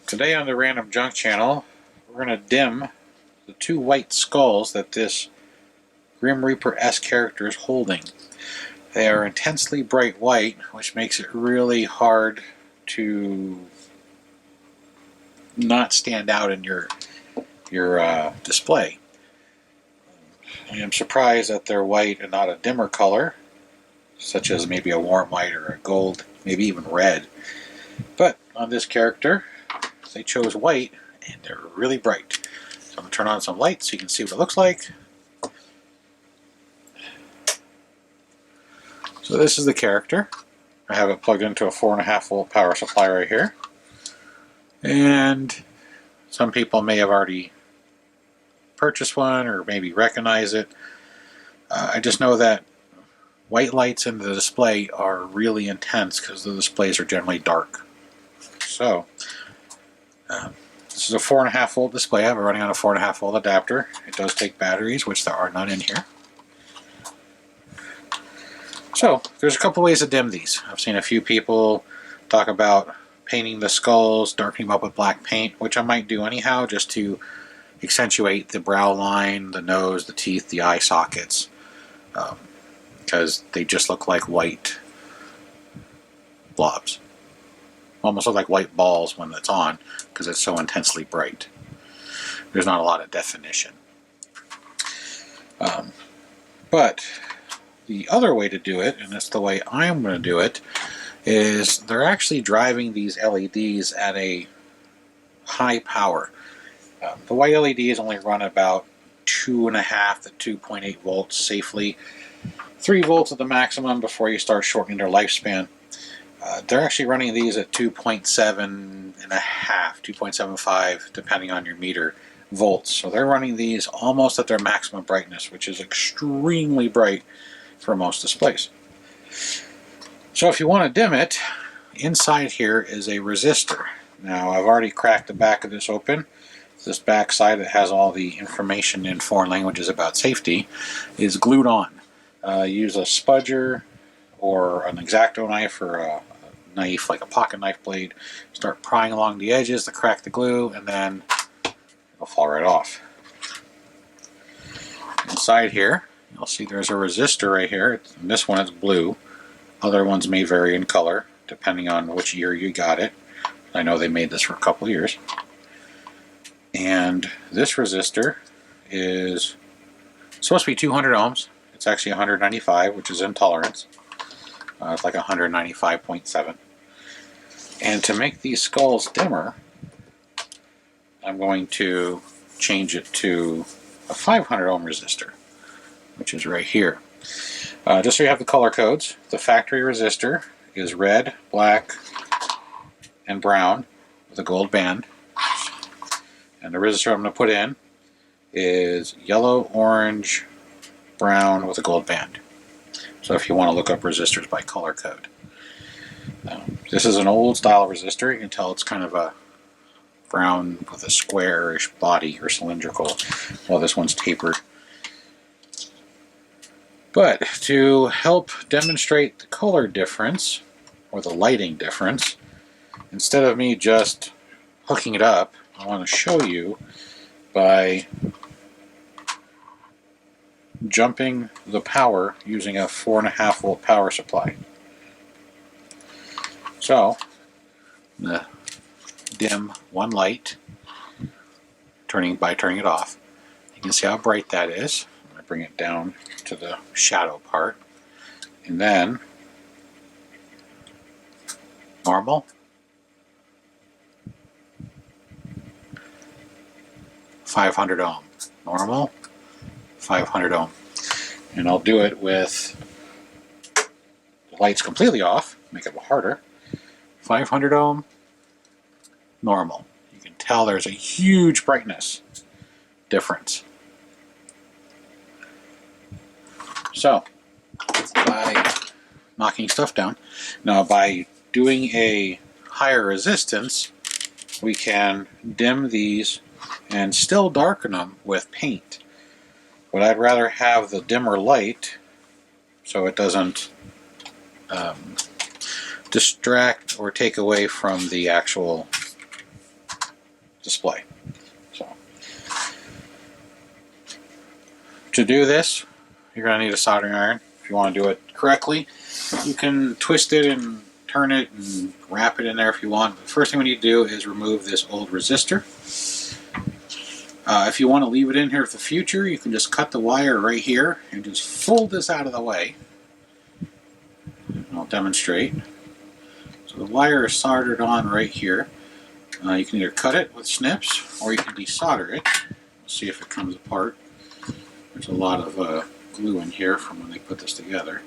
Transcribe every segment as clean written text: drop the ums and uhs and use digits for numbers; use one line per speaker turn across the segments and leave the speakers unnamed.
Today on the Random Junk Channel, we're going to dim the two white skulls that this Grim Reaper-esque character is holding. They are intensely bright white, which makes it really hard to not stand out in your display. I am surprised that they're white and not a dimmer color, such as maybe a warm white or a gold, maybe even red. But on this character, they chose white, and they're really bright. So I'm going to turn on some lights so you can see what it looks like. So this is the character. I have it plugged into a 4.5 volt power supply right here. And some people may have already purchased one or maybe recognize it. I just know that white lights in the display are really intense because the displays are generally dark. So this is a 4.5 volt display. I have it running on a 4.5 volt adapter. It does take batteries, which there are none in here. So there's a couple ways to dim these. I've seen a few people talk about painting the skulls, darkening them up with black paint, which I might do anyhow just to accentuate the brow line, the nose, the teeth, the eye sockets, because they just look like white blobs. Almost look like white balls when it's on because it's so intensely bright. There's not a lot of definition. But the other way to do it, and that's the way I'm going to do it, is they're actually driving these LEDs at a high power. The white LEDs only run about 2.5 to 2.8 volts safely. 3 volts at the maximum before you start shortening their lifespan. They're actually running these at 2.7.5, 2.75, depending on your meter, volts. So they're running these almost at their maximum brightness, which is extremely bright for most displays. So if you want to dim it, inside here is a resistor. Now I've already cracked the back of this open. This back side that has all the information in foreign languages about safety is glued on. Use a spudger or an X-Acto knife or a knife like a pocket knife blade. Start prying along the edges to crack the glue, and then it'll fall right off. Inside here, you'll see there's a resistor right here. And this one is blue. Other ones may vary in color depending on which year you got it. I know they made this for a couple of years. And this resistor is supposed to be 200 ohms. It's actually 195, which is intolerance. It's like 195.7. And to make these skulls dimmer, I'm going to change it to a 500 ohm resistor, which is right here. Just so you have the color codes, the factory resistor is red, black, and brown with a gold band. And the resistor I'm going to put in is yellow, orange, brown with a gold band. So if you want to look up resistors by color code. This is an old style resistor. You can tell it's kind of a brown with a squarish body or cylindrical, while this one's tapered. But to help demonstrate the color difference, or the lighting difference, instead of me just hooking it up, I want to show you by jumping the power using a 4.5 volt power supply. So, dim one light by turning it off. You can see how bright that is. I'm going to bring it down to the shadow part. And then normal. .500 ohm. Normal. 500 ohm. And I'll do it with the lights completely off, make it harder. 500 ohm, normal. You can tell there's a huge brightness difference. So, by knocking stuff down, now by doing a higher resistance, we can dim these and still darken them with paint. But I'd rather have the dimmer light so it doesn't distract or take away from the actual display. So to do this, you're going to need a soldering iron. If you want to do it correctly, you can twist it and turn it and wrap it in there if you want. The first thing we need to do is remove this old resistor. If you want to leave it in here for the future, you can just cut the wire right here and just fold this out of the way. I'll demonstrate. So the wire is soldered on right here. You can either cut it with snips or you can desolder it. Let's see if it comes apart. There's a lot of glue in here from when they put this together.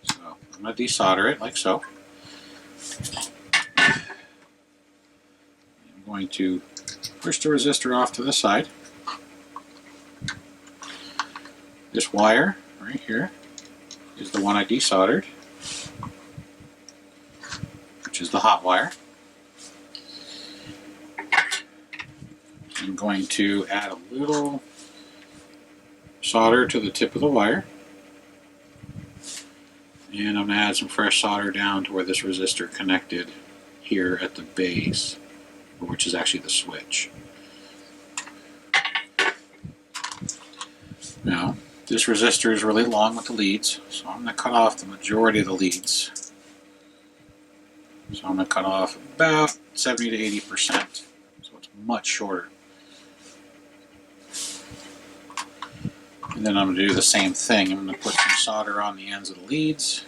So I'm going to desolder it like so. I'm going to push the resistor off to the side. This wire right here is the one I desoldered, which is the hot wire. I'm going to add a little solder to the tip of the wire, and I'm going to add some fresh solder down to where this resistor connected here at the base, which is actually the switch. Now, this resistor is really long with the leads, so I'm going to cut off the majority of the leads. So I'm going to cut off about 70 to 80%, so it's much shorter. And then I'm going to do the same thing. I'm going to put some solder on the ends of the leads,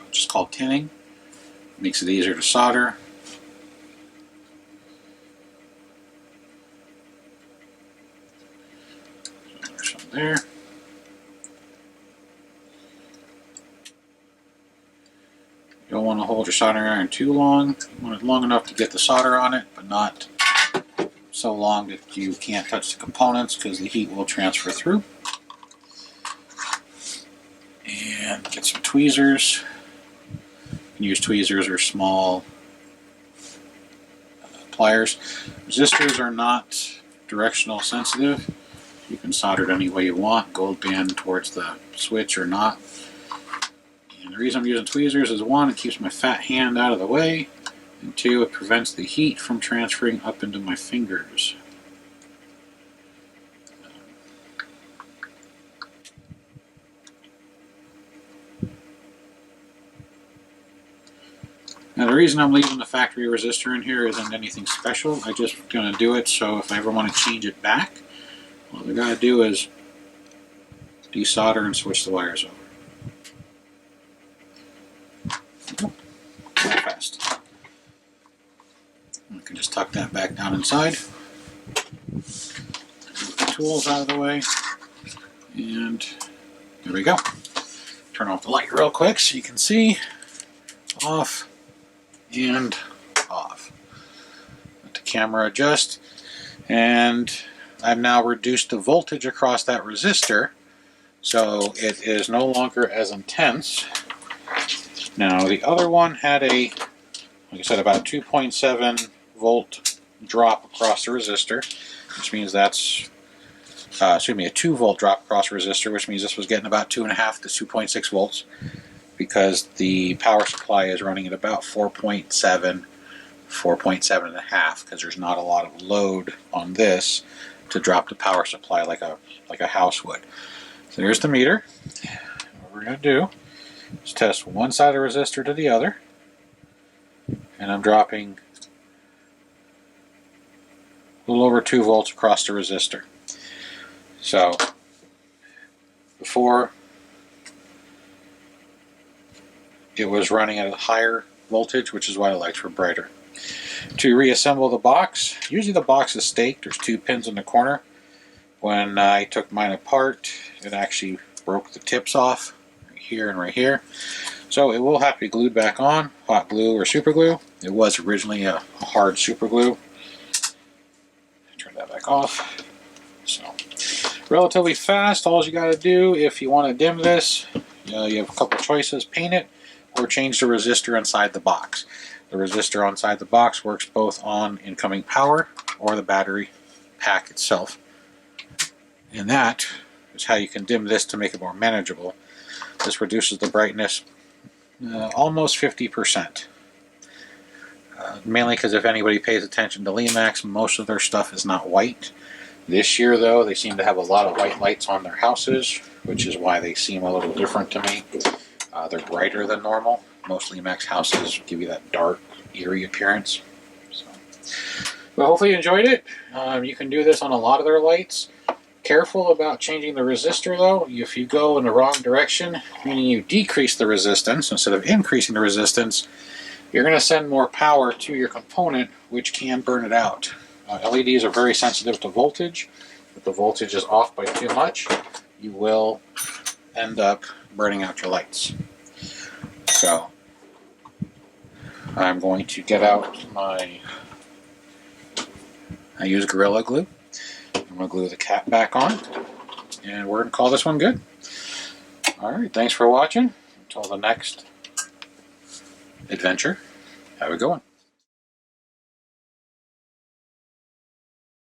which is called tinning. It makes it easier to solder. So there's some there. You don't want to hold your soldering iron too long. You want it long enough to get the solder on it, but not so long that you can't touch the components because the heat will transfer through. And get some tweezers. You can use tweezers or small pliers. Resistors are not directional sensitive. You can solder it any way you want, gold band towards the switch or not. And the reason I'm using tweezers is, one, it keeps my fat hand out of the way, and two, it prevents the heat from transferring up into my fingers. Now the reason I'm leaving the factory resistor in here isn't anything special. I'm just going to do it so if I ever want to change it back, all I got to do is desolder and switch the wires over. Fast. I can just tuck that back down inside. Move the tools out of the way, and there we go. Turn off the light real quick so you can see. Off and off. Let the camera adjust, and I've now reduced the voltage across that resistor so it is no longer as intense. Now the other one had a, like I said, about 2.7 volt drop across the resistor, which means that's, a 2 volt drop across the resistor, which means this was getting about 2.5 to 2.6 volts because the power supply is running at about 4.7 and a half because there's not a lot of load on this to drop the power supply like a house would. So there's the meter. What we're going to do is test one side of the resistor to the other, and I'm dropping a little over 2 volts across the resistor. So before it was running at a higher voltage, which is why the lights were brighter. To reassemble the box, usually the box is staked. There's 2 pins in the corner. When I took mine apart, it actually broke the tips off right here and right here. So it will have to be glued back on, hot glue or super glue. It was originally a hard super glue. Turn that back off. So relatively fast. All you got to do if you want to dim this, you have a couple choices: paint it or change the resistor inside the box. The resistor inside the box works both on incoming power or the battery pack itself. And that is how you can dim this to make it more manageable. This reduces the brightness almost 50%. Mainly because if anybody pays attention to Lemax, most of their stuff is not white. This year, though, they seem to have a lot of white lights on their houses, which is why they seem a little different to me. They're brighter than normal. Most Lemax houses give you that dark, eerie appearance. So, but hopefully you enjoyed it. You can do this on a lot of their lights. Careful about changing the resistor, though. If you go in the wrong direction, meaning you decrease the resistance instead of increasing the resistance, you're going to send more power to your component, which can burn it out. LEDs are very sensitive to voltage. If the voltage is off by too much, you will end up burning out your lights. So I'm going to get out I use Gorilla Glue. I'm going to glue the cap back on, and we're going to call this one good. Alright, thanks for watching. Until the next adventure, have a good one.